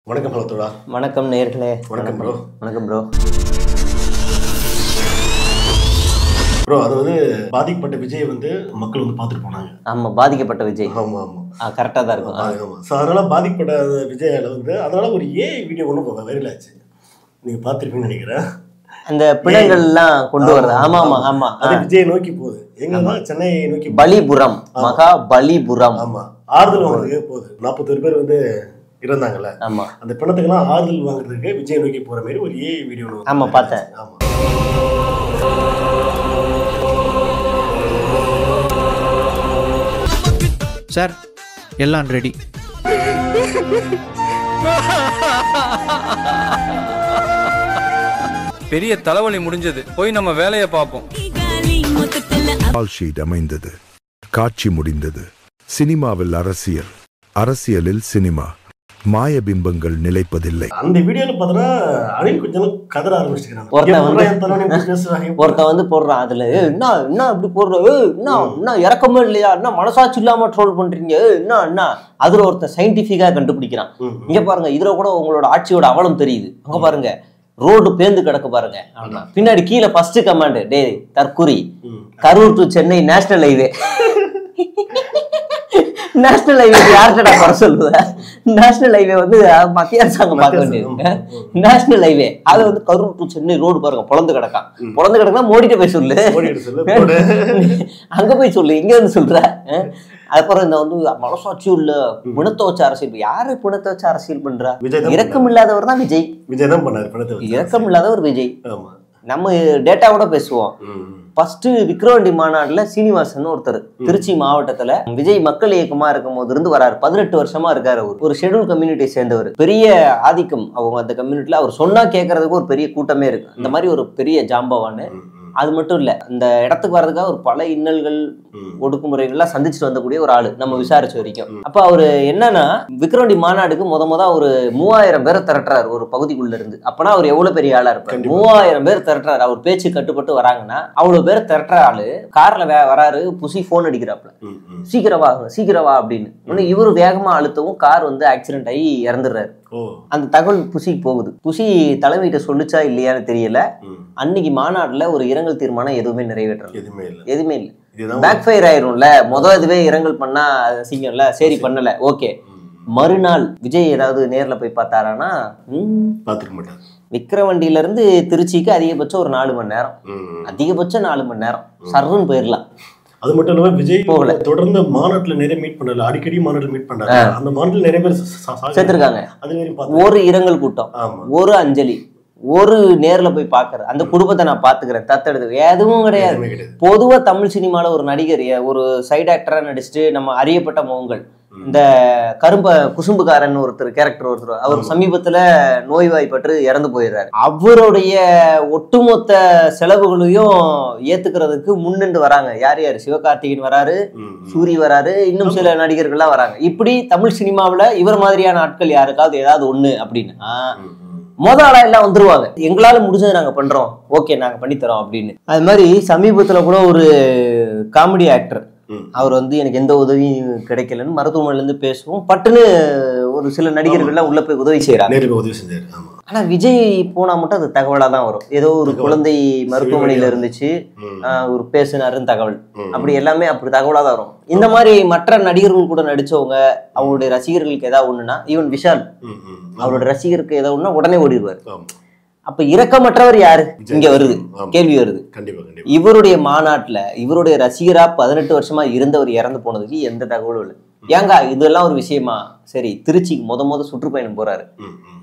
வணக்கம் ஹலோடா. வணக்கம் நேயர்களே. வணக்கம் ப்ரோ. வணக்கம் ப்ரோ. ப்ரோ அது பாதிக்கப்பட்ட விஜய் மக்கள் பார்த்துட்டு போனாங்க. ஆமா, பாதிக்கப்பட்ட விஜய். ஆமா ஆமா கரெக்டாக தான் இருக்கும். ஆமா. ஸோ அதனால பாதிக்கப்பட்ட விஜயால அதனால ஒரு வீடியோ ஒன்று போக வைரல் ஆச்சு. நீங்கள் பார்த்துருப்பீங்கன்னு நினைக்கிறேன். அந்த பிணங்கள்லாம் கொண்டு வருது. ஆமா ஆமா ஆமா. அது விஜய் நோக்கி போகுது. எங்கன்னா சென்னை நோக்கி பலிபுரம், மகா பலிபுரம். ஆமா, ஆறுதல் வாங்குறதுக்கு போகுது. 41 பேர் இறந்தாங்கல்ல. ஆமா, அந்த பிணத்துக்கெல்லாம் ஆறுதல் வாங்குறதுக்கு விஜய் நோக்கி போற மாதிரி ஒரு வீடியோ. ஆமா, பார்த்தேன். ஆமா. சார் எல்லாம் ரெடி. பெரிய தலைவலி முடிஞ்சது, போய் நம்ம வேலையை பார்ப்போம். கால் ஷீட் அமைந்தது, காட்சி முடிந்தது. சினிமாவில் அரசியல், அரசியலில் சினிமா. மாய பிம்பங்கள் நிலைப்பதில்லை. அந்த வீடியோல பார்த்தா அனில் கொஞ்சம் கதற ஆரம்பிச்சிருக்காங்க. ஒருத்தன் போடுறான் அதுல, என்ன இப்படி போடுற, என்ன இறக்கமே இல்லையா, என்ன மனசாட்சி இல்லாம ட்ரோல் பண்றீங்க, என்ன அதுல ஒருத்தன் சயின்டிபிக்கா கண்டுபிடிக்கிறான். இங்க பாருங்க, இதுல கூட உங்களோட ஆட்சியோட அவலம் தெரியுது. அங்க பாருங்க, ரோடு பேந்து கிடக்கு பாருங்க. பின்னாடி கீழே ஃபர்ஸ்ட் கமாண்ட், டே தற்குறி, Karur to Chennai national highway. National highway யார்கிட்ட குறை சொல்லுவ? நேஷனல் ஹைவே மத்திய அரசாங்கம் பார்க்க வேண்டியது. நேஷனல் ஹைவே அது கரூர் டு சென்னை ரோடு பாருங்க, பொழந்து கிடக்கான். பொழந்து கிடக்கா மோடிட்ட போய் சொல்லு, அங்க போய் சொல்லு, இங்க இருந்து சொல்ற. அதுக்கப்புறம் இந்த மனசாட்சி உள்ள பிணத்தை வச்சு அரசியல். யாரு பிணத்தை வச்சு அரசியல் பண்றா? இரக்கம் இல்லாதவர் தான் விஜய். விஜய் தான் பண்ணாரு. இரக்கம் இல்லாதவர் விஜய். நம்ம டேட்டாவோட பேசுவோம். ஃபர்ஸ்ட் விக்ரவாண்டி மாநாடுல சீனிவாசன் ஒருத்தர் திருச்சி மாவட்டத்துல விஜய் மக்கள் இயக்கமா இருக்கும் போது இருந்து வராரு. 18 வருஷமா இருக்காரு. ஒரு ஷெட்யூல் கம்யூனிட்டியை சேர்ந்தவர். பெரிய ஆதிக்கம் அவங்க அந்த கம்யூனிட்டில. அவர் சொன்னா கேட்கறதுக்கு ஒரு பெரிய கூட்டமே இருக்கு. அந்த மாதிரி ஒரு பெரிய ஜாம்பவான்னு. அது மட்டும் இல்ல, இந்த இடத்துக்கு வர்றதுக்காக ஒரு பல இன்னல்கள் ஒடுக்குமுறைகள்லாம் சந்திச்சுட்டு வந்தக்கூடிய ஒரு ஆளு நம்ம விசாரிச்ச வரைக்கும். அப்ப அவரு என்னன்னா, விக்ரவாண்டி மாநாடுக்கு முத ஒரு 3000 பேரை திரட்டுறாரு ஒரு பகுதிக்குள்ள இருந்து. அப்பனா அவர் எவ்வளவு பெரிய ஆளா இருப்பாரு. 3000 பேர் திரட்டுறாரு. அவர் பேச்சு கட்டுப்பட்டு வராங்கன்னா அவ்வளவு பேர் திரட்டுற ஆளு கார்ல வராரு. புசி போன் அடிக்கிறாப்ல, சீக்கிரம் வா அப்படின்னு. இவரு வேகமா அழுத்தவும் கார் ஆக்சிடென்ட் ஆகி இறந்துடுறாரு. அந்த தகவல் புசிக்கு போகுது. புசி தலைமையிட்ட சொல்லிச்சா இல்லையான்னு தெரியல. அன்னைக்கு மாநாடுல ஒரு இரங்கல் தீர்மானம் எதுவுமே நிறைவேற்றல. எதுவுமே இல்ல. பேக் ஃபயர் ஆயிரும்ல. இதுவே இரங்கல் பண்ணா சிங்கம்ல. சரி, பண்ணல, ஓகே. மறுநாள் விஜய் ஏதாவது நேர்ல போய் பார்த்தாரானா, பார்த்துக்க மாட்டார். விக்கிரவாண்டியில இருந்து திருச்சிக்கு அதிகபட்சம் ஒரு 4 மணி நேரம். அதிகபட்சம் 4 மணி நேரம் சர்வன் போயிடலாம். அது மட்டும் இல்லாம விஜய் போகல. தொடர்ந்து மாநாட்டுல நிறைய மீட் பண்ணல. அடிக்கடி மாநாட்டுல மீட் பண்ணாரு. அந்த மாநாட்டுல நிறைய பேர் சேர்த்திருக்காங்க. ஒரு இரங்கல் கூட்டம், ஒரு அஞ்சலி, ஒரு நேர்ல போய் பாக்குறது. அந்த குடும்பத்தை நான் பாத்துக்கிறேன், தத்தெடுத்து எதுவும் கிடையாது. பொதுவா தமிழ் சினிமால ஒரு நடிகர் ஒரு சைடு ஆக்டரா நடிச்சுட்டு நம்ம அறியப்பட்ட முகங்கள், இந்த குசும்புக்காரன் ஒருத்தர் கேரக்டர் ஒருத்தர், அவர் சமீபத்துல நோய்வாய்ப்பட்டு இறந்து போயிடுறாரு. அவருடைய ஒட்டுமொத்த செலவுகளையும் ஏத்துக்கிறதுக்கு முன்னின்று வராங்க. யார்? சிவகார்த்திகேயன் வராரு, சூரி வராரு, இன்னும் சில நடிகர்கள்லாம் வராங்க. இப்படி தமிழ் சினிமாவில இவர் மாதிரியான ஆட்கள் யாருக்காவது ஏதாவது ஒண்ணு அப்படின்னா ஆளா எல்லாம் வந்துருவாங்க. எங்களால முடிஞ்சது நாங்க பண்றோம், ஓகே நாங்க பண்ணித்தரோம் அப்படின்னு. அது மாதிரி சமீபத்துல கூட ஒரு காமெடி ஆக்டர், அவர் எனக்கு எந்த உதவியும் கிடைக்கலன்னு மருத்துவமனையில இருந்து பேசுவோம். பட்டுன்னு ஒரு சில நடிகர்கள்லாம் உள்ள போய் உதவி செய்யறாங்க. ஆனா விஜய் போனா மட்டும் அது தகவலா தான் வரும். ஏதோ ஒரு குழந்தை மருத்துவமனையில இருந்துச்சு, ஒரு பேசினாருன்னு தகவல். அப்படி எல்லாமே அப்படி தகவலா தான் வரும். இந்த மாதிரி மற்ற நடிகர்கள் கூட நடிச்சவங்க அவங்களுடைய ரசிகர்களுக்கு ஏதாவது ஒண்ணுன்னா, ஈவன் விஷால் அவரோட ரசிகருக்கு ஏதாவது ஒண்ணுன்னா உடனே ஓடிடுவார். அப்ப இரக்கமற்றவர் யாரு? இங்க வருது கேள்வி வருது. இவருடைய மாநாட்டுல இவருடைய ரசிகரா 18 வருஷமா இருந்தவர் இறந்து போனதுக்கு எந்த தகவலும் இல்லை. ஏங்க இதெல்லாம் ஒரு விஷயமா? சரி, திருச்சிக்கு முத சுற்றுப்பயணம் போறாரு.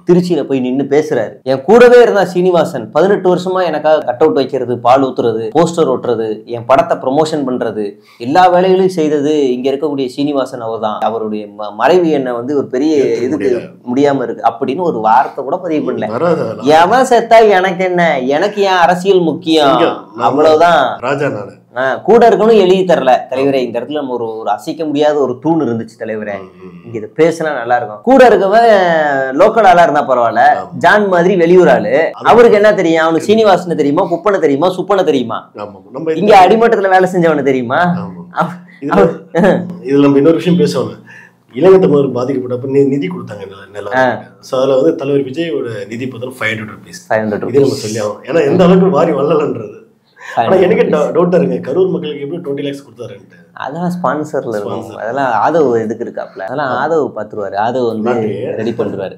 திருச்சியில போய் நின்று பேசுறாரு. என் கூடவே இருந்தா சீனிவாசன் 18 வருஷமா எனக்காக கட் அவுட் வைக்கிறது, பால் ஊத்துறது, போஸ்டர் ஓட்டுறது, என் படத்தை ப்ரமோஷன் பண்றது, எல்லா வேலைகளையும் செய்தது இங்க இருக்கக்கூடிய சீனிவாசன் அவர் தான். அவருடைய மறைவு என்ன ஒரு பெரிய இதுக்கு முடியாம இருக்கு அப்படின்னு ஒரு வார்த்தை கூட பதிவு பண்ணல. எவன் செத்தா எனக்கு என்ன, எனக்கு ஏன் அரசியல் முக்கியம், அவ்வளவுதான். கூட இருக்கணும் எழுதி தரல. தலைவரே, இந்த இடத்துல நம்ம ஒரு அசைக்க முடியாத ஒரு தூண் இருந்துச்சு தலைவரே, இங்க இதை பேசினா நல்லா இருக்கும். கூட இருக்கவன் லோக்கல் ஆளா இருந்தா பரவாயில்ல, ஜான் மாதிரி வெளியூர் ஆளு. அவருக்கு என்ன தெரியும்? அவனுக்கு சீனிவாசன் தெரியுமா, குப்பனை தெரியுமா, சுப்பனை தெரியுமா, இங்க அடிமட்டத்துல வேலை செஞ்சவனு தெரியுமா? இதுல நம்ம இன்னொரு விஷயம் பேசணும். இலங்கை தமிழர் பாதிக்கப்பட்டப்ப நிதி கொடுத்தாங்க ஸோ அதில் வந்து தலைவர் விஜயோட நிதி பார்த்தோன்னா 500 rupees. இது நம்ம சொல்லி ஆகும். ஏன்னா எந்த அளவுக்கு வாரி வள்ளலன்றது. ஆனால் எனக்கு டவுட்டாக இருக்கு, கரூர் மக்களுக்கு எப்படி 20 lakhs கொடுத்தாருன்ட்டு. அதெல்லாம் ஸ்பான்சர்ல இருக்கும். அதெல்லாம் ஆதவ் எதுக்கு இருக்காப்ல, அதெல்லாம் ஆதவ் பார்த்துருவாரு. ஆதவ் வந்து ரெடி பண்ணிடுவாரு.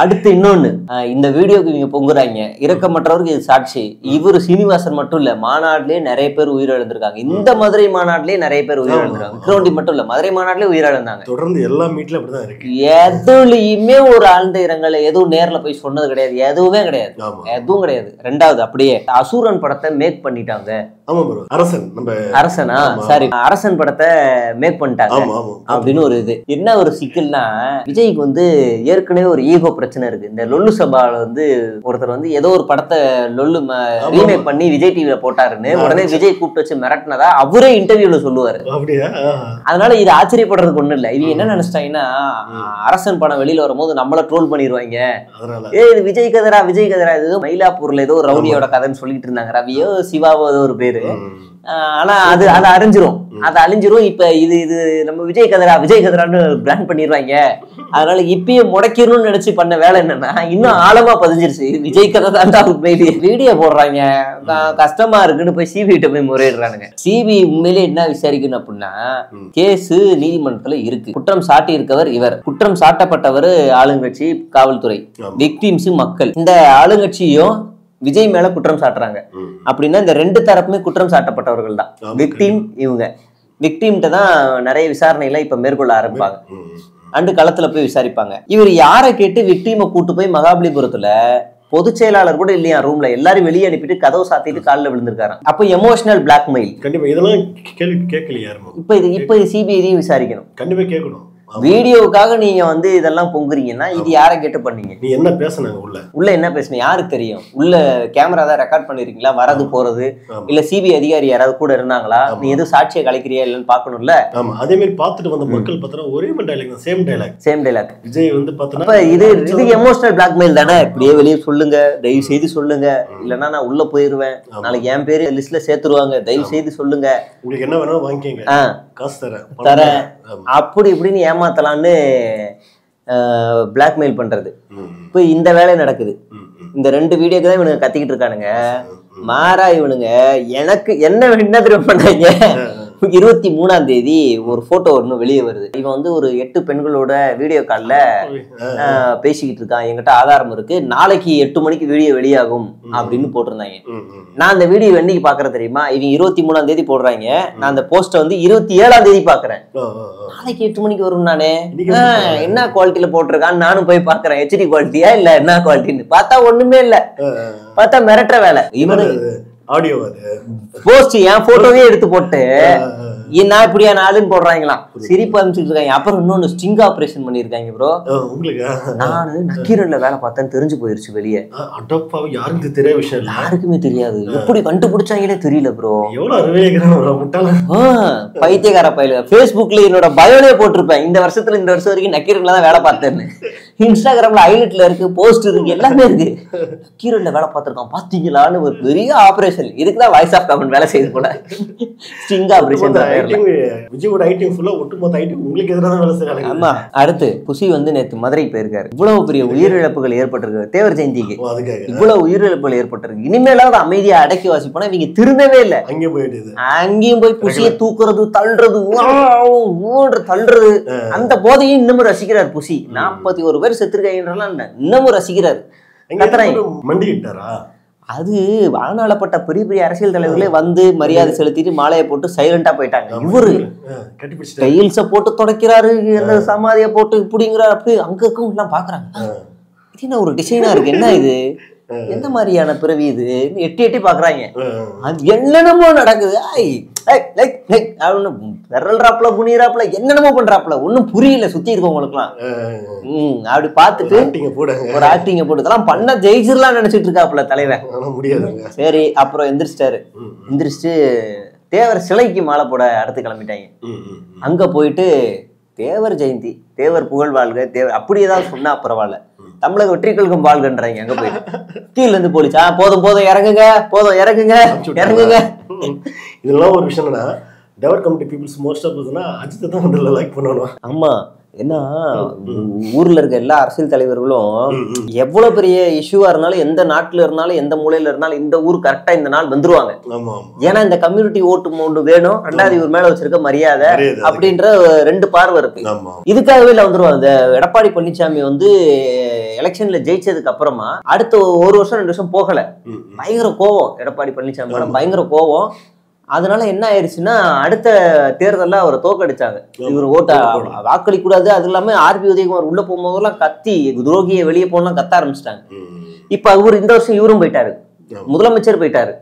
அடுத்து இன்னொன்னு, இந்த வீடியோக்கு இவங்க பொங்குறாங்க, இரக்கமற்றவருக்கு இது சாட்சி. இவரு சீனிவாசன் மட்டும் இல்ல, மாநாட்டிலேயே நிறைய பேர் உயிரிழந்திருக்காங்க. இந்த மதுரை மாநாட்டிலேயே நிறைய பேர் உயிரிழந்திருக்காங்க. விக்ரண்டி மட்டும் இல்ல, மதுரை மாநாட்டிலே உயிரிழந்தாங்க. தொடர்ந்து எல்லா மீட்ல அப்படிதான் இருக்கு. எதுலயுமே ஒரு ஆழ்ந்த இரங்கலை எதுவும் நேர்ல போய் சொன்னது கிடையாது. எதுவுமே கிடையாது, எதுவும் கிடையாது. ரெண்டாவது, அப்படியே அசூரன் படத்தை மேக் பண்ணிட்டாங்க. அரசனா சாரி அரசன் படத்தை மேக் பண்ணிட்டாங்க அப்படின்னு ஒரு இது. என்ன ஒரு சிக்கல்னா, விஜய்க்கு வந்து ஏற்கனவே ஒரு ஈகோ பிரச்சனை இருக்கு. இந்த லொல்லு சபால வந்து ஒருத்தர் வந்து ஏதோ ஒரு படத்தை லொல்லு ரீமேக் பண்ணி விஜய் டிவில போட்டாருன்னு உடனே விஜய் கூப்பிட்டு வச்சு மிரட்டினதா அவரே இன்டர்வியூல சொல்லுவாரு. அதனால இது ஆச்சரியப்படுறதுக்கு ஒண்ணு இல்ல. இது என்ன நினைச்சிட்டாங்கன்னா, அரசன் படம் வெளியில வரும்போது நம்மள ட்ரோல் பண்ணிடுவாங்க. இது விஜய் கதரா விஜய் கதரா, இது ரவுடியோட ரவுடியோட கதைன்னு சொல்லிட்டு இருந்தாங்க. ரவியோ சிவாவோ ஏதோ ஒரு பேரு. ஆனா அது அழிஞ்சிரும், அது அழிஞ்சிரும். இப்ப இது நம்ம விஜய் கதரான்னு பிராண்ட் பண்ணிடுவாங்க. அதனால இப்பயும் முடக்கிடணும்னு நினைச்சு பண்ண வேலை என்னன்னா, இன்னும் ஆழமா பதிஞ்சிருச்சு. விஜய் கதை தான் உண்மையிலேயே வீடியோ போடுறாங்க, கஷ்டமா இருக்குன்னு போய் சிபி கிட்ட போய் முறையிடுறானுங்க. சிபி உண்மையிலேயே என்ன விசாரிக்கணும் அப்படின்னா, கேஸ் நீதிமன்றத்துல இருக்கு. குற்றம் சாட்டி இருக்கவர் இவர், குற்றம் சாட்டப்பட்டவர் ஆளுங்கட்சி, காவல்துறை, விக்டிம்ஸ் மக்கள். இந்த ஆளுங்கட்சியும் விஜய் மேல குற்றம் சாட்டுறாங்க அப்படின்னா இந்த ரெண்டு தரப்புமே குற்றம் சாட்டப்பட்டவர்கள் தான். விக்டிம் இவங்க, விக்டிம்கிட்ட தான் நிறைய விசாரணைகளை இப்ப மேற்கொள்ள ஆரம்பிப்பாங்க. அண்டு களத்துல போய் விசாரிப்பாங்க. இவர் யாரை கேட்டு விக்டிமை கூட்டு போய் மகாபலிபுரத்துல பொதுச் செயலாளர் கூட இல்லையா ரூம்ல, எல்லாரும் வெளியே அனுப்பிட்டு கதவை சாத்திட்டு காலில் விழுந்திருக்காரு. அப்ப எமோஷனல் பிளாக்மெயில். கண்டிப்பா இதெல்லாம் கேட்கலையா? இப்ப சிபிஐ விசாரிக்கணும், கண்டிப்பா கேட்கணும். வீடியோவுக்காக நீங்க வந்து இதெல்லாம் பொங்குறீங்கன்னா இது யாரை கேட்டு பண்ணீங்க? நீ என்ன பேசுனாங்க உள்ள என்ன பேசுன யாருக்கு தெரியும்? உள்ள கேமரா தான் ரெக்கார்ட் பண்ணிருக்கீங்களா, வரது போறது, இல்ல சிபிஐ அதிகாரி யாராவது கூட இருந்தாங்களா? நீ எதுவும் சாட்சியை கலைக்கிறியா இல்லன்னு பாக்கணும்ல. ஆமா, அதே மாதிரி பாத்துட்டு வந்த மக்கள் பார்த்தா ஒரே டைலாக், சேம் டைலாக் விஜய் வந்து பார்த்தா இது எமோஷனல் பிளாக்மெயில் தானே. இப்படியே வெளியே சொல்லுங்க, தயவு செய்து சொல்லுங்க, இல்லன்னா நான் உள்ள போயிருவேன், நாளைக்கு என் பேரு லிஸ்ட்ல சேர்த்துருவாங்க, தயவு செய்து சொல்லுங்க, உங்களுக்கு என்ன வேணாலும் வாங்கிக்கங்க, காசு தரேன் அப்படி இப்படின்னு ஏமாத்தலான்னு பிளாக்மெயில் பண்றது. இப்போ இந்த வேலை நடக்குது. இந்த ரெண்டு வீடியோக்கு தான் இவனுங்க கத்திக்கிட்டு இருக்கானுங்க. மாறா இவனுங்க எனக்கு என்ன தெரியும் பண்ணாங்க, 23ஆம் தேதி ஒரு போட்டோ ஒன்று வெளியே வருது. இவன் வந்து ஒரு 8 பெண்களோட வீடியோ காலில் பேசிக்கிட்டு இருக்கான், என்கிட்ட ஆதாரம் இருக்கு, நாளைக்கு 8 மணிக்கு வீடியோ வெளியாகும் அப்படின்னு போட்டிருந்தாங்க. நான் அந்த வீடியோ என்னைக்கு பாக்குறேன் தெரியுமா? இவங்க 23ஆம் தேதி போடுறாங்க, நான் அந்த போஸ்ட்டை வந்து 27ஆம் தேதி பாக்குறேன். நாளைக்கு 8 மணிக்கு வரும். நானே என்ன குவாலிட்டியில போட்டிருக்கான்னு நானும் போய் பாக்குறேன், ஹெச்டி குவாலிட்டியா இல்ல என்ன குவாலிட்டின்னு பார்த்தா ஒண்ணுமே இல்ல, பார்த்தா மிரட்டுற வேலை. இவனு ஆடியோ போஸ்ட் என் போட்டோவே எடுத்து போட்டு நான் இப்படியான ஆளுன்னு போடுறாங்களாம், சிரிப்பு அனுப்பிச்சுட்டு இருக்காங்க. அப்புறம் இன்னொன்னு ஸ்டிங் ஆபரேஷன் பண்ணிருக்காங்க ப்ரோ. நானு நக்கீரன்ல வேலை பார்த்தேன்னு தெரிஞ்சு போயிருச்சு வெளியே. யாருக்கு தெரிய விஷயம் இல்ல, யாருக்குமே தெரியாது. எப்படி கண்டுபிடிச்சாங்களே தெரியல ப்ரோ. பைத்தியக்கார பையல. பேஸ்புக்ல என்னோட பயோலே போட்டிருப்பேன், இந்த வருஷம் வரைக்கும் நக்கீரன்ல தான் வேலை பார்த்தேன்னு. இன்ஸ்டாகிராம்ல ஹைலைட்ல இருக்கு, போஸ்ட் இருக்கு, எல்லாமே இருக்கு. நக்கீரன்ல வேலை பார்த்திருக்கான் பாத்தீங்களான்னு ஒரு பெரிய ஆபரேஷன். இதுக்குதான் வாய்ஸ் ஆஃப் கமெண்ட் வேலை செய்து போல, ஸ்டிங் ஆபரேஷன். ஆமா. அடுத்து புசி வந்து நேத்து மதுரைக்கு போயிருக்காரு. இவ்வளவு பெரிய உயிரிழப்புகள் ஏற்பட்டிருக்கு தேவர் ஜெயந்திக்கு, இவ்வளவு உயிரிழப்புகள் ஏற்பட்டிருக்கு. இனிமேலாவது அமைதியா அடக்கி வாசிப்போனா இவங்க திருந்தவே இல்லை. அங்கேயும் போய் புசியை தூக்குறது, தள்ளுறது, தள்ளுறது, அந்த போதையும் இன்னமும் ரசிக்கிறார் புசி. 41 பேர் செத்துருக்காங்க, இன்னமும் ரசிக்கிறார். அது வாழ்நாளப்பட்ட பெரிய பெரிய அரசியல் தலைவர்களே வந்து மரியாதை செலுத்திட்டு மாலையை போட்டு சைலண்டா போயிட்டாங்க. இவரு கையில்ஸ போட்டு தொடக்கிறாரு, சமாதியை போட்டு இப்படிங்கிறாரு. அப்படி அங்க இருக்கவங்க எல்லாம் பாக்குறாங்க, இது என்ன ஒரு டிசைனா இருக்கு, என்ன இது, எந்த மாதிரியான பிறவி இது, எட்டி பாக்குறாங்க. அது என்னென்னமோ நடக்குது. விரல்றாப்புல குனிறாப்புல என்னென்னமோ பண்றாப்புல, ஒன்னும் புரியல சுத்தி இருக்கவங்களுக்கு எல்லாம். அப்படி பாத்துட்டு ஒரு ஆக்டிங்க போட்டு இதெல்லாம் பண்ண ஜெயிச்சிடலாம் நினைச்சிட்டு இருக்காப்புல தலைவன். சரி, அப்புறம் எந்திரிச்சு தேவர் சிலைக்கு மாலை போட அடுத்து கிளம்பிட்டாங்க. அங்க போயிட்டு தேவர் ஜெயந்தி, தேவர் புகழ் வாழ்க, தேவர் அப்படி ஏதாவது சொன்னா பரவாயில்ல, தமிழக வெற்றி கழகம் வாழ்கன்றாங்க. அங்க போயிட்டு கீழ இருந்து போலீஸா போதும் இறங்குங்க. இதெல்லாம் ஒரு விஷயம் என்னன்னா, develop committee peoples most of Ajith தான் வந்து லைக் பண்ணணும். ஆமா, ஏன்னா ஊர்ல இருக்க எல்லா அரசியல் தலைவர்களும் எவ்வளவு பெரிய இஷ்யூவா இருந்தாலும் எந்த நாட்டுல இருந்தாலும் எந்த மூலையில இருந்தாலும் இந்த ஊர் கரெக்டா இந்த நாள் வந்துருவாங்க. ஏன்னா இந்த கம்யூனிட்டி ஓட்டு ஒன்று வேணும், ரெண்டாவது இவர் மேல வச்சிருக்க மரியாதை அப்படின்ற 2 பார்வை இருக்கு. இதுக்காகவே இல்ல வந்துருவாங்க. இந்த எடப்பாடி பழனிசாமி வந்து எலெக்ஷன்ல ஜெயிச்சதுக்கு அப்புறமா அடுத்த 1 வருஷம் 2 வருஷம் போகல, பயங்கர கோவம் எடப்பாடி பழனிசாமி, பயங்கர கோவம். அதனால என்ன ஆயிடுச்சுன்னா அடுத்த தேர்தலில் அவரை தோக்கடிச்சாங்க. இவர் ஓட்ட வாக்களிக்க கூடாது, அது இல்லாம ஆர்பி உதயகுமார் உள்ள போகும்போதெல்லாம் கத்தி துரோகியை வெளியே போகலாம் கத்த ஆரம்பிச்சிட்டாங்க. இப்ப அவர் இந்த வருஷம் இவரும் போயிட்டாரு, முதலமைச்சர் போயிட்டாரு,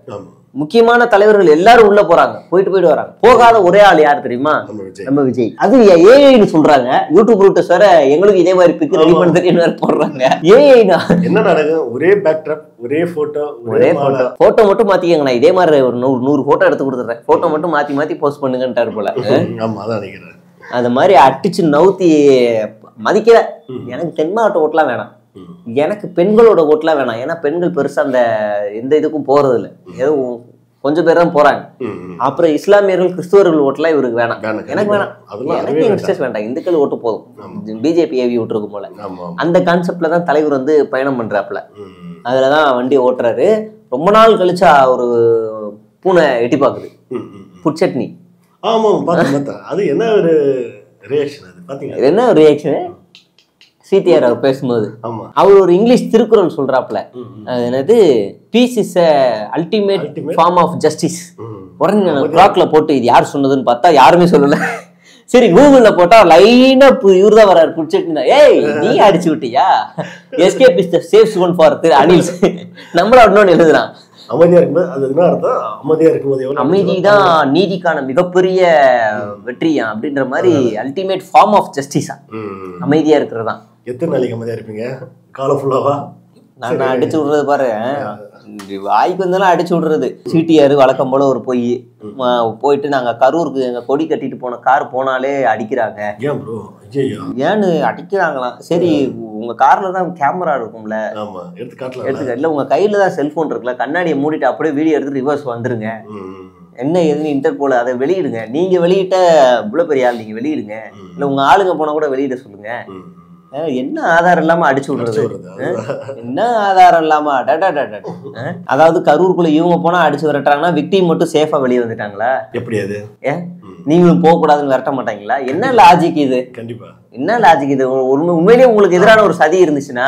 முக்கியமான தலைவர்கள் எல்லாரும் உள்ள போறாங்க, போயிட்டு வராங்க. போகாத ஒரே ஆள் யார் தெரியுமா? நம்ம விஜய். அது ஏஐன்னு சொல்றாங்க. யூடியூப் ரூட்டர்ஸ் வேற எங்களுக்கு இதே மாதிரி பிக் ரெடி பண்ண தெரியும் போடுறாங்க. ஏஐனா என்ன நடக்கும்? ஒரே பேக்ட்ராப், ஒரே போட்டோ மட்டும் மாத்திக்கங்க. நான் இதே மாதிரி ஒரு 100 போட்டோ எடுத்து கொடுத்துறேன், போட்டோ மட்டும் மாத்தி போஸ்ட் பண்ணுங்கன்ட்டாரு போல. அந்த மாதிரி அடிச்சு நவுத்தி மதிக்கல. எனக்கு தென் மாவட்ட ஓட்டெல்லாம் வேணாம், எனக்கு பெண்களோட ஓட்டுலாம் வேணாம். ஏன்னா பெண்கள் பெருசா அந்த எந்த இதுக்கும் போறது இல்லை, ஏதோ கொஞ்சம் பேர் தான் போறாங்க. அப்புறம் இஸ்லாமியர்கள் கிறிஸ்துவர்கள் ஓட்டுலாம் இவருக்கு வேணாம், எனக்கு வேணாம், எனக்கு இன்ட்ரெஸ்ட் வேண்டாம், இந்துக்கள் ஓட்டு போதும், பிஜேபி ஏவி விட்டுருக்கும் போல. அந்த கான்செப்ட்ல தான் தலைவர் வந்து பயணம் பண்றாப்புல. அதுலதான் வண்டி ஓட்டுறாரு. ரொம்ப நாள் கழிச்சா ஒரு பூனை எட்டி பாக்குது, புட்சட்னி. ஆமா அது என்ன ஒரு ரியாக்ஷன்? அது பாத்தீங்க என்ன ஒரு ரியாக்ஷன்? சிடிஆர் அவர் பேசும்போது அவர் ஒரு இங்கிலீஷ் திருக்குறள் சொல்றாப்ல, என்னது, peace is ultimate form of justice. உடனே கிராக்ல போட்டு இது யார் சொன்னதுன்னு பார்த்தா யாருமே சொல்லல. சரி கூகுள்ல போட்டா லைனா இவர் தான் வர்றாரு, புட்சட்னி தான். ஏய் நீ அடிச்சு விட்டியா? Escape is the safe zone for Anil. நம்மள இன்னொன்னு எழுதுறான், அமைதியா இருக்கும்போது அது என்ன அர்த்தம்? அமைதியா இருக்கும்போது அமைதிதான் நீதிக்கான மிகப்பெரிய வெற்றியா அப்படின்ற மாதிரி அல்டிமேட் ஃபார்ம் ஆஃப் ஜஸ்டிஸா அமைதியா இருக்கிறதா. எத்தனை நாளைக்கு அமைதியா இருப்பீங்க? காலம் ஃபுல்லாவா? நான் அடிச்சு விடுறது பாரு, வாய்க்கு வந்தாலும் அடிச்சு விடுறது. சிடிஆர் வழக்கம் போல ஒரு பொய் போயிட்டு நாங்க கரூருக்கு எங்க கொடி கட்டிட்டு போன கார் போனாலே அடிக்கிறாங்க. ஏன்னு அடிக்கிறாங்களாம். சரி உங்க கார்ல தான் கேமரா இருக்கும்ல, எடுத்துக்க இல்ல உங்க கையில தான் செல்போன் இருக்குல்ல, கண்ணாடியை மூடிட்டு அப்படியே வீடியோ எடுத்து ரிவர்ஸ் வந்துருங்க, என்ன எதுன்னு இன்டர்போல் அதை வெளியிடுங்க. நீங்க வெளியிட்ட இவ்வளவு பெரிய ஆள், நீங்க வெளியிடுங்க. இல்ல உங்க ஆளுங்க போனா கூட வெளியிட சொல்லுங்க. என்ன ஆதாரம் இல்லாம அடிச்சு விடுறது? என்ன ஆதாரம் இல்லாம? அதாவது கரூருக்குள்ள இவங்க போனா அடிச்சு விரட்டாங்கன்னா விக்டிம் மட்டும் சேஃபா வெளியே வந்துட்டாங்களா? எப்படி அது? நீங்களும் போக கூடாதுன்னு விரட்ட மாட்டாங்களா? என்ன லாஜிக் இது? கண்டிப்பா என்ன லாஜிக் இது? உண்மையிலேயே உங்களுக்கு எதிரான ஒரு சதி இருந்துச்சுன்னா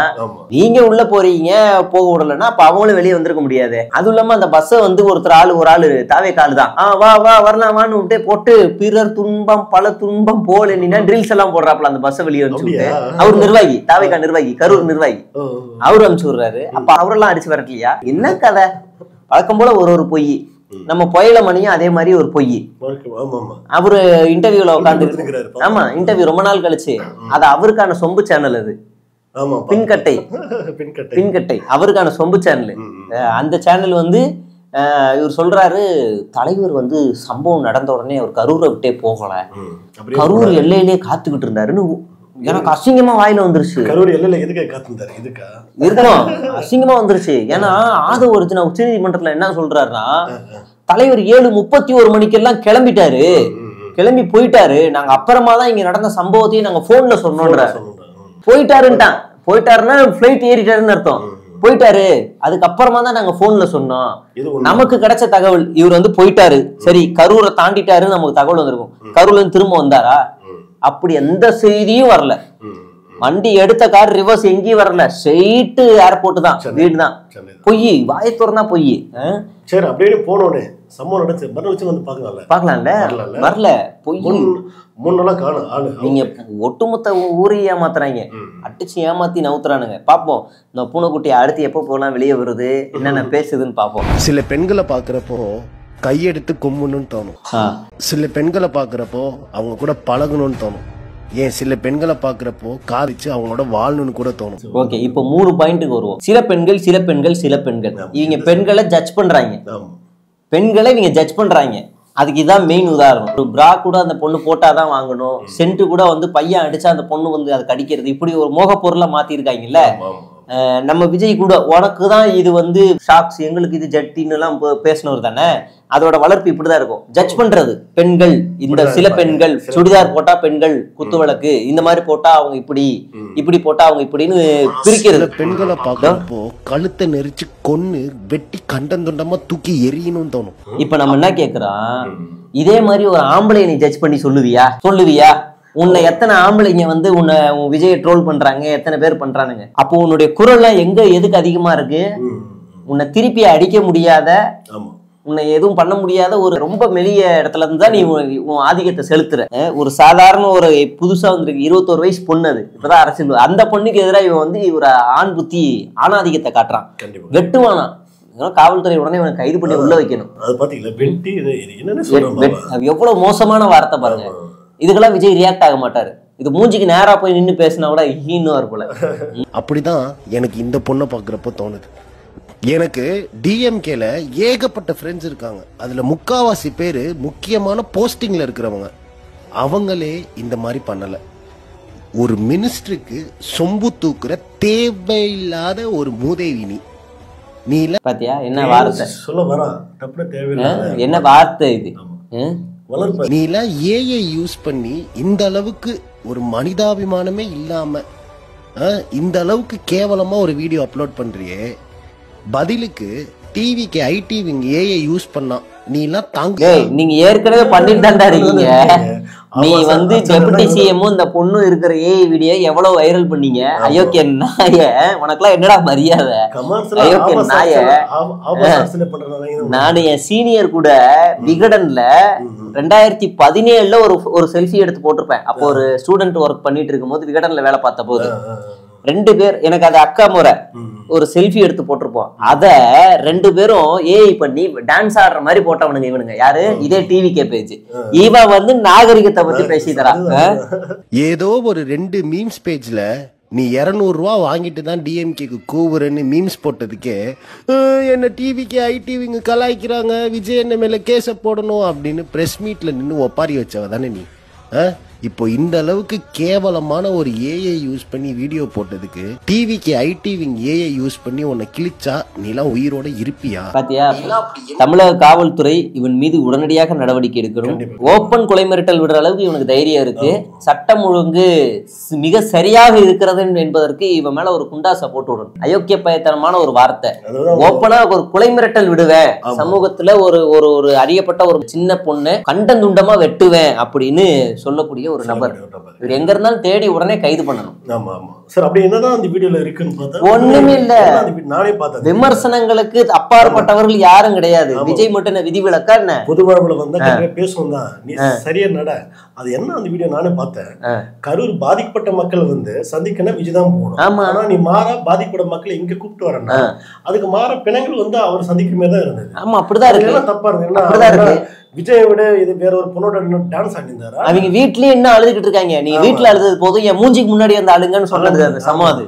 நீங்க உள்ள போறீங்க, போக விடலன்னா அப்ப அவங்களும் வெளியே வந்திருக்க முடியாது. அதுவும் இல்லாம அந்த பஸ்ஸை வந்து ஒரு ஆளு தாவே காலு தான் வா வரலாம் வான்னு விட்டே போட்டு பிறர் துன்பம் பல துன்பம் போல நீனா ட்ரில்ஸ் எல்லாம் போடுறாப்ல அந்த பஸ்ஸை வெளியே அனுப்பிச்சு. அவர் நிர்வாகி, தாவேகா நிர்வாகி, கரூர் நிர்வாகி, அவரு அனுப்பிச்சு விடுறாரு. அப்ப அவரெல்லாம் அடிச்சு வரலையா? என்ன கதை? வழக்கம் போல ஒரு பொய். நம்ம புயல மணியும் அதே மாதிரி ஒரு பொய். அவரு இன்டர்வியூல உட்காந்து, ஆமா இன்டர்வியூ ரொம்ப நாள் கழிச்சு, அது அவருக்கான சொம்பு சேனல், அது பின்கட்டை அவருக்கான சொம்பு சேனல். அந்த சேனல் வந்து இவர் சொல்றாரு, தலைவர் வந்து சம்பவம் நடந்த உடனே அவர் கரூரை விட்டே போகல, கரூர் எல்லையிலே காத்துக்கிட்டு இருந்தாருன்னு எனக்கு அசிங்கமா வாயில வந்துருச்சு. இருக்கும் அசிங்கமா வந்துருச்சு. ஏன்னா ஆதவ ஒரிஜினா உச்ச நீதிமன்றத்துல என்ன சொல்றாருன்னா, தலைவர் 7:31 மணிக்கெல்லாம் கிளம்பி போயிட்டாரு, நாங்க அப்புறமா தான் இங்க நடந்த சம்பவத்தையும் நாங்க போன்ல சொன்னோன்ற. போயிட்டாருன்னா பிளைட் ஏறிட்டாருன்னு அர்த்தம். போயிட்டாரு, அதுக்கப்புறமா தான் நாங்க போன்ல சொன்னோம். நமக்கு கிடைச்ச தகவல் இவர் வந்து போயிட்டாரு, சரி கரூரை தாண்டிட்டாருன்னு நமக்கு தகவல் வந்திருக்கும். கரூர்ல இருந்து திரும்ப வந்தாரா? அப்படி எந்த செய்தியும் வரல. வண்டி எடுத்த கார் ரிவர்ஸ் எங்கேயும் வரல, ஸ்ட்ரெயிட் ஏர்போர்ட் தான், வீடு தான். பொய், வாயை திறந்தா பொய். சரி அப்படியே போனோடனே சம்பவம் நடந்துச்சு, மறுபடியும் வந்து பார்க்கலாம்ல, வரல. பொய் 3 நாளா காணும் ஆளு. நீங்க ஒட்டுமொத்த ஊரையும் ஏமாத்துறாங்க, அடிச்சு ஏமாத்தி நவுத்துறானுங்க. பாப்போம் இந்த பூனைக்குட்டியை அடுத்து எப்போ போலாம் வெளியே வருது, என்னென்ன பேசுதுன்னு பாப்போம். சில பெண்களை பாக்குறப்போ கையெடுத்து கும்பணும்னு தோணும், சில பெண்களை பாக்குறப்போ அவங்க கூட பழகணும்னு தோணும், ஏன் சில பெண்களை பாக்குறப்போ காரிச்சு அவங்களோட வாழணும்னு கூட தோணும். ஓகே, இப்போ 3 பாயிண்ட்டுக்கு வருவோம். சில பெண்கள் இவங்க பெண்களை ஜட்ஜ் பண்றாங்க, பெண்களை இவங்க ஜட்ஜ் பண்றாங்க. அதுக்கு இதான் மெயின் உதாரணம். ஒரு பிரா கூட அந்த பொண்ணு போட்டாதான் வாங்கணும், சென்ட் கூட வந்து பையன் அடிச்சா அந்த பொண்ணு வந்து அதை கடிக்கிறது, இப்படி ஒரு மோக பொருளை மாத்திருக்காங்கல்ல. நம்ம விஜய் கூட உனக்கு தான் இது வந்து ஷாக்ஸ், எங்களுக்கு இது ஜட்டின்னு எல்லாம் பேசினவர் தானே. அதோட வளர்ப்பு இப்படிதான் இருக்கும். ஜட்ஜ் பண்றது பெண்கள், இந்த சில பெண்கள் சுடிதார் போட்டா பெண்கள் குத்து விளக்கு, இந்த மாதிரி போட்டா அவங்க இப்படி போட்டா அவங்க இப்படின்னு பிரிக்கிறது. பெண்களை பார்க்கறப்போ கழுத்தை நெரிச்சு கொன்னு வெட்டி கண்டந்துண்டமா தூக்கி எரியணும்னு தோணும். இப்ப நம்ம என்ன கேக்குறோம், இதே மாதிரி ஒரு ஆம்பளை நீ ஜட்ஜ் பண்ணி சொல்லுவியா? உன்னை எத்தனை ஆம்பளைங்க வந்து உன்னை விஜயை ட்ரோல் பண்றாங்க, எத்தனை பேர் பண்றானுங்க. அப்போ உன்னுடைய குரல்லாம் எதுக்கு அதிகமா இருக்கு? உன்னை திருப்பி அடிக்க முடியாத, உன்னை எதுவும் பண்ண முடியாத ஒரு ரொம்ப மெலிய இடத்துல இருந்து தான் நீ உன் ஆதிக்கத்தை செலுத்துற. ஒரு சாதாரண ஒரு புதுசா வந்துருக்கு 21 வயசு பொண்ணு, அது இப்பதான் அரசியல். அந்த பொண்ணுக்கு எதிராக இவன் வந்து ஒரு ஆண் புத்தி ஆணாதிக்கத்தை காட்டுறான், வெட்டுவானா. காவல்துறை உடனே இவனை கைது பண்ணி உள்ள வைக்கணும். எவ்வளவு மோசமான வார்த்தை பாருங்க. இதுக்கெல்லாம் விஜய் ரியாக்ட் ஆக மாட்டாரு. இது மூஞ்சிக்கு நேரா போய் நின்று பேசினா கூட ஹீன்னு போல. அப்படிதான் எனக்கு இந்த பொண்ணை பாக்குறப்ப தோணுது. எனக்கு டிஎம்கேல ஏகப்பட்ட ஃப்ரெண்ட்ஸ் இருக்காங்க. அதுல முக்காவாசி பேரு முக்கியமான போஸ்டிங்ல இருக்கிறவங்க. அவங்களே இந்த மாதிரி பண்ணல. ஒரு மினிஸ்டருக்கு சொம்பு தூக்குற தேவையில்லாத ஒரு மூதேவி நீ இல்ல பாத்தியா? என்ன வார்த்தை சொல்ல வரா, என்ன வார்த்தை இது? நீ எல்லாம் ஏஐ யூஸ் பண்ணி இந்த அளவுக்கு ஒரு மனிதாபிமானமே இல்லாம இந்த அளவுக்கு கேவலமா ஒரு வீடியோ அப்லோட் பண்றியே, பதிலுக்கு டிவிக்கு ஐடிவி ஏஐ யூஸ் பண்ணா நீ எல்லாம் தாங்க. நீங்க ஏற்கனவே பண்ணிட்டு தான்டா இருக்கீங்க. நீ வந்து டெபுட்டி சிஎம் இந்த பொண்ணு இருக்கிற ஏஐ வீடியோ எவ்வளவு வைரல் பண்ணீங்க. அயோக்கிய நாய, உனக்குலாம் என்னடா மரியாதை? அயோக்கிய நாய. நானு என் சீனியர் கூட விகடன்ல 2017 ஒரு செல்ஃபி எடுத்து போட்டிருப்பேன். அப்போ ஒரு ஸ்டூடெண்ட் ஒர்க் பண்ணிட்டு இருக்கும் போது விகடன்ல வேலை பார்த்த போது 2 பேர், எனக்கு அது அக்கா முறை, ஒரு செல்ஃபி எடுத்து போட்டிருப்போம். அத 2 பேரும் ஏஐ பண்ணி டான்ஸ் ஆடுற மாதிரி போட்டவனுங்க இவனுங்க. யாரு? இதே டிவிகே பேஜ். இவன் வந்து நாகரிகத்தை பத்தி பேசி தரான். ஏதோ ஒரு 2 மீம்ஸ் பேஜ்ல நீ 200 ரூபா வாங்கிட்டு தான் டிஎம்கேக்கு கூவுறன்னு மீம்ஸ் போட்டதுக்கே என்ன டிவிக்கு ஐடிவிங்க கலாய்க்கிறாங்க, விஜய் என்ன மேல கேஸ போடணும் அப்படின்னு பிரஸ் மீட்ல நின்று ஒப்பாரி வச்சவ தானே நீ. இப்போ இந்த அளவுக்கு கேவலமான ஒரு ஏஐ யூஸ் பண்ணி வீடியோ போட்டதுக்கு டிவிக்கு ஐடிவிங் ஏஐ யூஸ் பண்ணி உன்னை கிழிச்சா நீலாம் உயிரோட இருப்பியா? பாத்தியா? தமிழக காவல்துறை இவன் மீது உடனடியாக நடவடிக்கை எடுக்கணும். ஓப்பன் கொலை மிரட்டல் விடுற அளவுக்கு இவனுக்கு தைரியம் இருக்கு. சட்டம் ஒழுங்கு மிக சரியாக இருக்கிறது என்பதற்கு இவன் மேல ஒரு குண்டாசை போட்டு விடணும். அயோக்கிய பயத்தனமான ஒரு வார்த்தை. ஓப்பனா ஒரு கொலை மிரட்டல் விடுவேன், சமூகத்துல ஒரு அறியப்பட்ட ஒரு சின்ன பொண்ணு கண்டந்துண்டமா வெட்டுவேன் அப்படின்னு சொல்லக்கூடிய ஒரு நபர். இவர் எங்க இருந்தாலும் தேடி உடனே கைது பண்ணணும். ஆமா ஆமா சார். அப்படி என்னதான் அந்த வீடியோல இருக்குன்னு பார்த்தா ஒண்ணுமே இல்ல. நானே பார்த்தேன். விமர்சனங்களுக்கு அப்பாற்பட்டவர்கள் யாரும் கிடையாது. விஜய் மட்டும் விதிவிலக்கா என்ன? பொதுவாக வந்தா பேசுவோம் தான், நீ சரியா நட. அது என்ன அந்த வீடியோ நானே பார்த்தேன். கரூர் பாதிக்கப்பட்ட மக்கள் வந்து சந்திக்கணும் விஜய் தான் போகணும். ஆனா நீ மாறா பாதிக்கப்பட்ட மக்களை இங்க கூப்பிட்டு வரேன்னா அதுக்கு மாற பிணங்கள் வந்து அவர் சந்திக்கிற மாதிரி தான் இருந்தது. ஆமா, அப்படிதான் இருக்கு. தப்பா இருக்கு. விஜய் விட இது வேற ஒரு பொண்ணோட டான்ஸ் ஆடிந்தாரா? அவங்க வீட்லயே என்ன அழுதுகிட்டு இருக்காங்க. நீ வீட்டுல அழுது போதும், என் மூஞ்சிக்கு முன்னாடி வந்து அழுங்கன்னு சொன்னது அந்த சமாது.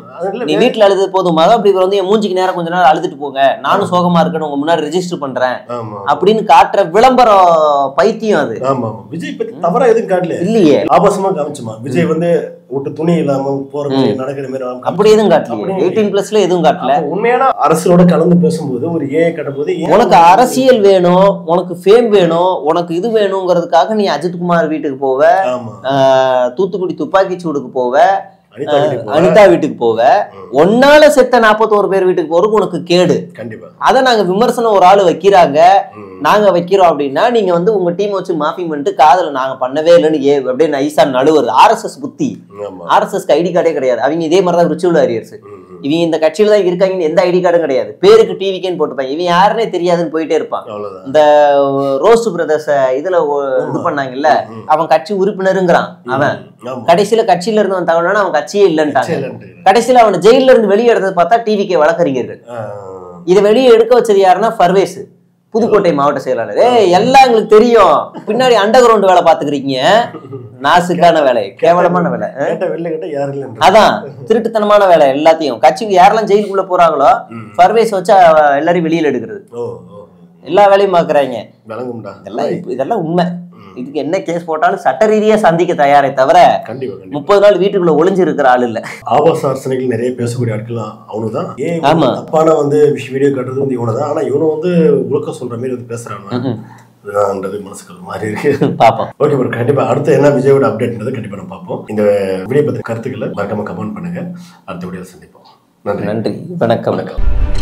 நீ வீட்டுல அழுது போதும், அப்படி வந்து என் மூஞ்சிக்கு நேரம் கொஞ்ச நேரம் அழுதுட்டு போங்க, நானும் சோகமா இருக்கேன்னு உங்க முன்னாடி ரெஜிஸ்டர் பண்றேன் அப்படின்னு காட்டுற விளம்பரம் பைத்தியம் அது. ஆமா, விஜய் பத்தி தவறா எதுவும் காட்டல இல்லையே, ஆபாசமா காமிச்சுமா. விஜய் வந்து விட்டு துணி இல்லாம போறது நடக்கிற மாதிரி அப்படி எதுவும் காட்டல. 18+ எதுவும் காட்டல. உண்மையான அரசியலோட கலந்து பேசும்போது ஒரு ஏஐ கட்டும்போது உனக்கு அரசியல் வேணும், உனக்கு ஃபேம் வேணும், உனக்கு இது வேணுங்கிறதுக்காக நீ அஜித்குமார் வீட்டுக்கு போவ, தூத்துக்குடி துப்பாக்கி சூடுக்கு போவ, அனிதா வீட்டுக்கு போவ, ஒன்னால செத்த 41 பேர் வீட்டுக்கு போறதுக்கு உனக்கு கேடு. கண்டிப்பா அத நாங்க விமர்சனம் ஒரு ஆளு வைக்கிறாங்க, நாங்க வைக்கிறோம் அப்படின்னா நீங்க வந்து உங்க டீம் வச்சு மாஃபிங் பண்ணிட்டு காதல நாங்க பண்ணவே இல்லைன்னு அப்படியே நைசா நடுவது. ஆர்எஸ்எஸ் புத்தி. ஆர்எஸ்எஸ் ஐடி கார்டே கிடையாது. அவங்க இதே மாதிரிதான் ரிச்சுவல் வாரியர்ஸ். இவங்க இந்த கட்சியில தான் இருக்காங்கன்னு எந்த ஐடி கார்டும் கிடையாது. பேருக்கு டிவிக்கேன்னு போட்டுப்பாங்க. இவன் யாருன்னே தெரியாதுன்னு போயிட்டே இருப்பான். இந்த ரோஸ்ட் பிரதர்ஸ் இதுல இது பண்ணாங்கல்ல, அவன் கட்சி உறுப்பினருங்கிறான். அவன் கடைசியில கட்சியில இருந்து வந்த தகவல்னா அவன் கட்சியே இல்லைன்ட்டாங்க. கடைசியில அவன் ஜெயில இருந்து வெளியே எடுத்தது பார்த்தா டிவிக்கே வழக்கறிஞர்கள். இதை வெளியே எடுக்க வச்சது யாருன்னா பர்வேஸ், புதுக்கோட்டை மாவட்ட செயலாளர். எல்லாம் எங்களுக்கு தெரியும், பின்னாடி அண்டர் கிரவுண்ட் வேலை பாத்துக்கிறீங்க. நாசுக்கான வேலை, கேவலமான வேலை, அதான் திருட்டுத்தனமான வேலை. எல்லாத்தையும் கட்சிக்கு யாரெல்லாம் ஜெயிலுக்குள்ள போறாங்களோ பர்வேஸ் வச்சு எல்லாரையும் வெளியில எடுக்கிறது. எல்லா வேலையும் பாக்குறாங்க. இதெல்லாம் உண்மை. இதுக்கு என்ன கேஸ் போட்டாலும் சட்ட ரீதியா சந்திக்க தயாரே தவிர கண்டிப்பா 30 நாள் வீட்டுக்குள்ள ஒளிஞ்சு இருக்கிற ஆள் இல்ல. ஆபாச அரசனைகள் நிறைய பேசக்கூடிய ஆட்கள் அவனுதான். ஆமா, தப்பான வந்து வீடியோ காட்டுறது வந்து இவனதான். ஆனா இவனும் வந்து உலக சொல்ற மாதிரி வந்து பேசுறான். மனசுக்கு மாதிரி இருக்கு. பாப்போம். ஓகே ப்ரோ, கண்டிப்பா அடுத்து என்ன விஜயோட அப்டேட்ன்றது கண்டிப்பா நம்ம பார்ப்போம். இந்த வீடியோ பத்தி கருத்துக்களை மறக்காம கமெண்ட் பண்ணுங்க. அடுத்த வீடியோவில் சந்திப்போம். நன்றி. வணக்கம்.